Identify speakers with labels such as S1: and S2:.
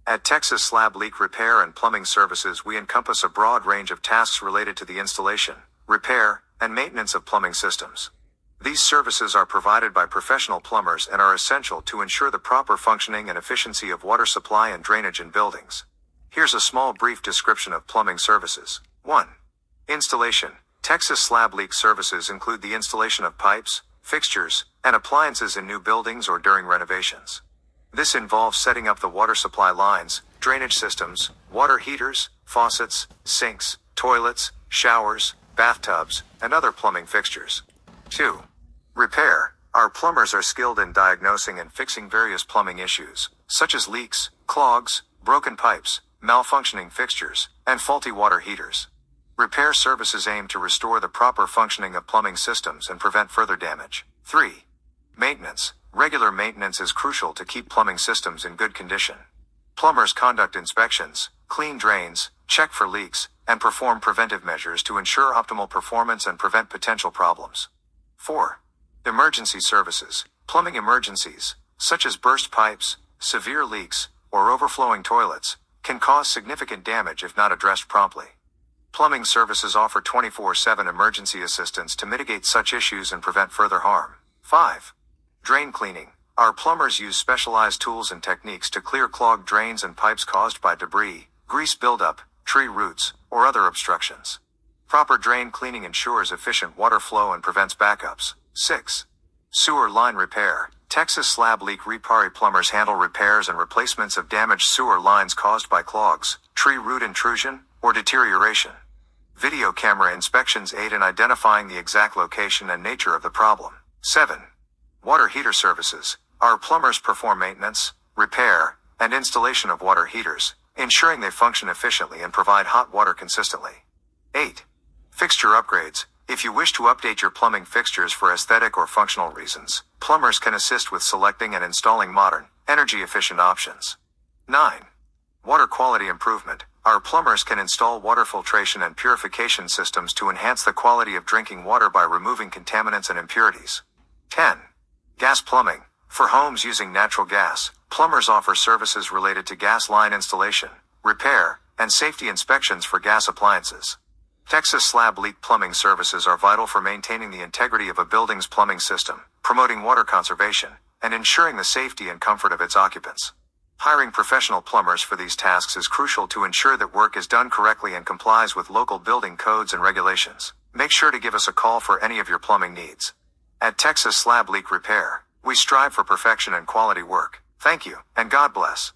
S1: At Texas Slab Leak Repair and Plumbing Services, we encompass a broad range of tasks related to the installation, repair, and maintenance of plumbing systems. These services are provided by professional plumbers and are essential to ensure the proper functioning and efficiency of water supply and drainage in buildings. Here's a small brief description of plumbing services. 1. Installation. Texas Slab Leak Services include the installation of pipes, fixtures, and appliances in new buildings or during renovations. This involves setting up the water supply lines, drainage systems, water heaters, faucets, sinks, toilets, showers, bathtubs, and other plumbing fixtures. 2. Repair. Our plumbers are skilled in diagnosing and fixing various plumbing issues, such as leaks, clogs, broken pipes, malfunctioning fixtures, and faulty water heaters. Repair services aim to restore the proper functioning of plumbing systems and prevent further damage. 3. Maintenance. Regular maintenance is crucial to keep plumbing systems in good condition. Plumbers conduct inspections, clean drains, check for leaks, and perform preventive measures to ensure optimal performance and prevent potential problems. 4. Emergency services. Plumbing emergencies, such as burst pipes, severe leaks, or overflowing toilets, can cause significant damage if not addressed promptly. Plumbing services offer 24/7 emergency assistance to mitigate such issues and prevent further harm. 5. Drain cleaning. Our plumbers use specialized tools and techniques to clear clogged drains and pipes caused by debris, grease buildup, tree roots, or other obstructions. Proper drain cleaning ensures efficient water flow and prevents backups. 6. Sewer line repair. Texas Slab Leak Repair plumbers handle repairs and replacements of damaged sewer lines caused by clogs, tree root intrusion, or deterioration. Video camera inspections aid in identifying the exact location and nature of the problem. 7. Water heater services. Our plumbers perform maintenance, repair, and installation of water heaters, ensuring they function efficiently and provide hot water consistently. 8. Fixture upgrades. If you wish to update your plumbing fixtures for aesthetic or functional reasons, plumbers can assist with selecting and installing modern, energy-efficient options. 9. Water quality improvement. Our plumbers can install water filtration and purification systems to enhance the quality of drinking water by removing contaminants and impurities. 10. Gas plumbing. For homes using natural gas, plumbers offer services related to gas line installation, repair, and safety inspections for gas appliances. Texas Slab Leak Plumbing Services are vital for maintaining the integrity of a building's plumbing system, promoting water conservation, and ensuring the safety and comfort of its occupants. Hiring professional plumbers for these tasks is crucial to ensure that work is done correctly and complies with local building codes and regulations. Make sure to give us a call for any of your plumbing needs. At Texas Slab Leak Repair, we strive for perfection and quality work. Thank you, and God bless.